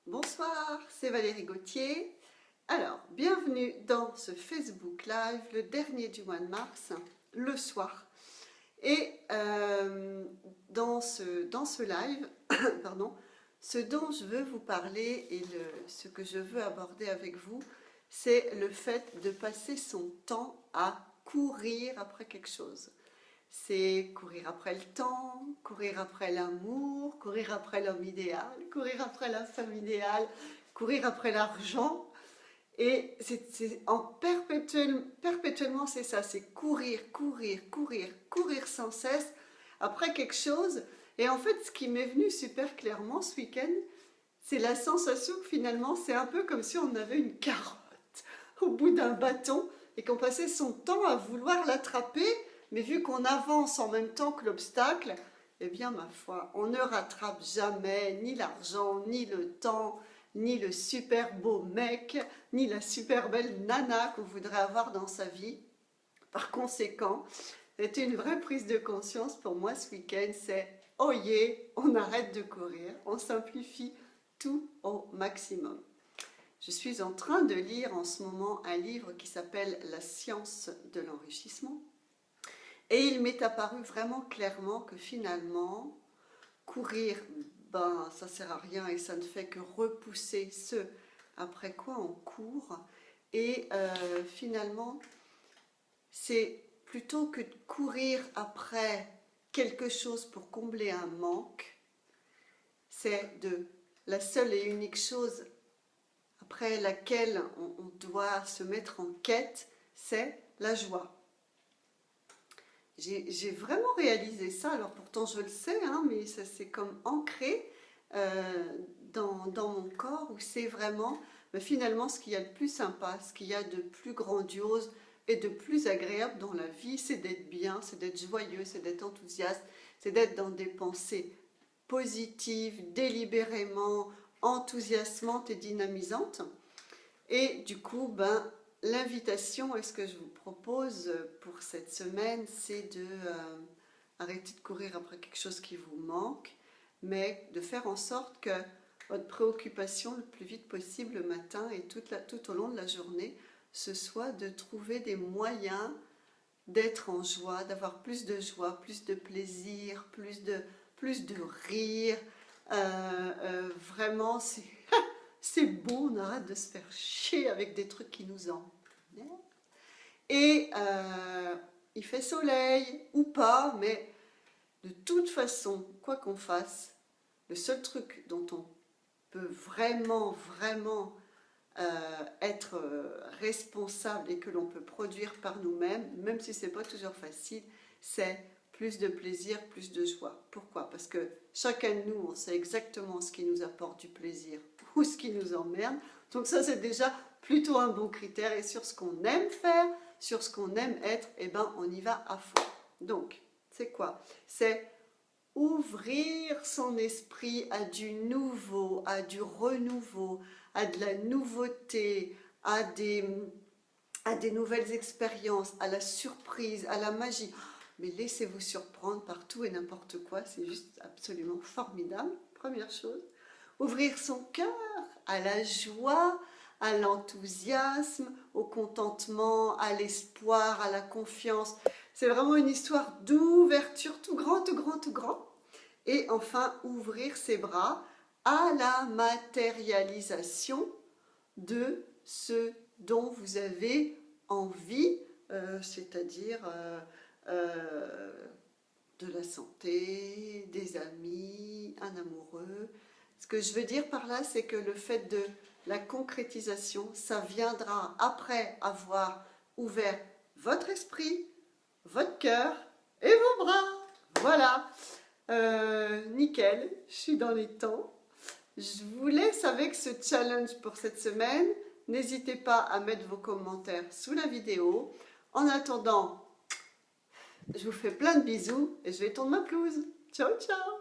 Bonsoir, c'est Valérie Gauthier. Alors, bienvenue dans ce Facebook Live, le dernier du mois de mars, le soir. Et dans ce live, pardon, ce dont je veux vous parler et ce que je veux aborder avec vous, c'est le fait de passer son temps à courir après quelque chose. C'est courir après le temps, courir après l'amour, courir après l'homme idéal, courir après la femme idéale, courir après l'argent. Et perpétuellement c'est ça, c'est courir, courir, courir, courir sans cesse après quelque chose. Et en fait, ce qui m'est venu super clairement ce week-end, c'est la sensation que finalement c'est un peu comme si on avait une carotte au bout d'un bâton et qu'on passait son temps à vouloir l'attraper. Mais vu qu'on avance en même temps que l'obstacle, eh bien ma foi, on ne rattrape jamais ni l'argent, ni le temps, ni le super beau mec, ni la super belle nana qu'on voudrait avoir dans sa vie. Par conséquent, c'était une vraie prise de conscience pour moi ce week-end, c'est « Oh yeah, on arrête de courir, on simplifie tout au maximum ». Je suis en train de lire en ce moment un livre qui s'appelle « La science de l'enrichissement ». Et il m'est apparu vraiment clairement que finalement, courir, ben, ça ne sert à rien et ça ne fait que repousser ce après quoi on court. Et finalement, c'est plutôt que de courir après quelque chose pour combler un manque, c'est la seule et unique chose après laquelle on doit se mettre en quête, c'est la joie. J'ai vraiment réalisé ça, alors pourtant je le sais, hein, mais ça c'est comme ancré dans mon corps, où c'est vraiment finalement ce qu'il y a de plus sympa, ce qu'il y a de plus grandiose et de plus agréable dans la vie, c'est d'être bien, c'est d'être joyeux, c'est d'être enthousiaste, c'est d'être dans des pensées positives, délibérément enthousiasmantes et dynamisantes. Et du coup, l'invitation, et ce que je vous propose pour cette semaine, c'est de arrêter de courir après quelque chose qui vous manque, mais de faire en sorte que votre préoccupation le plus vite possible le matin et tout au long de la journée, ce soit de trouver des moyens d'être en joie, d'avoir plus de joie, plus de plaisir, plus de rire. Vraiment, c'est beau, on arrête de se faire chier avec des trucs qui nous emmerdent. Et il fait soleil ou pas, mais de toute façon, quoi qu'on fasse, le seul truc dont on peut vraiment être responsable et que l'on peut produire par nous-mêmes, même si ce n'est pas toujours facile, c'est plus de plaisir, plus de joie. Pourquoi? Parce que chacun de nous, on sait exactement ce qui nous apporte du plaisir ou ce qui nous emmerde. Donc ça, c'est déjà plutôt un bon critère. Et sur ce qu'on aime faire, sur ce qu'on aime être, eh ben, on y va à fond. Donc, c'est quoi? C'est ouvrir son esprit à du nouveau, à du renouveau, à de la nouveauté, à des nouvelles expériences, à la surprise, à la magie. Mais laissez-vous surprendre par tout et n'importe quoi, c'est juste absolument formidable. Première chose, ouvrir son cœur à la joie, à l'enthousiasme, au contentement, à l'espoir, à la confiance. C'est vraiment une histoire d'ouverture tout grand, tout grand, tout grand. Et enfin, ouvrir ses bras à la matérialisation de ce dont vous avez envie, c'est-à-dire de la santé, des amis, un amoureux. Ce que je veux dire par là, c'est que le fait de la concrétisation, ça viendra après avoir ouvert votre esprit, votre cœur et vos bras. Voilà, nickel, je suis dans les temps. Je vous laisse avec ce challenge pour cette semaine. N'hésitez pas à mettre vos commentaires sous la vidéo. En attendant, je vous fais plein de bisous et je vais tondre ma pelouse. Ciao, ciao!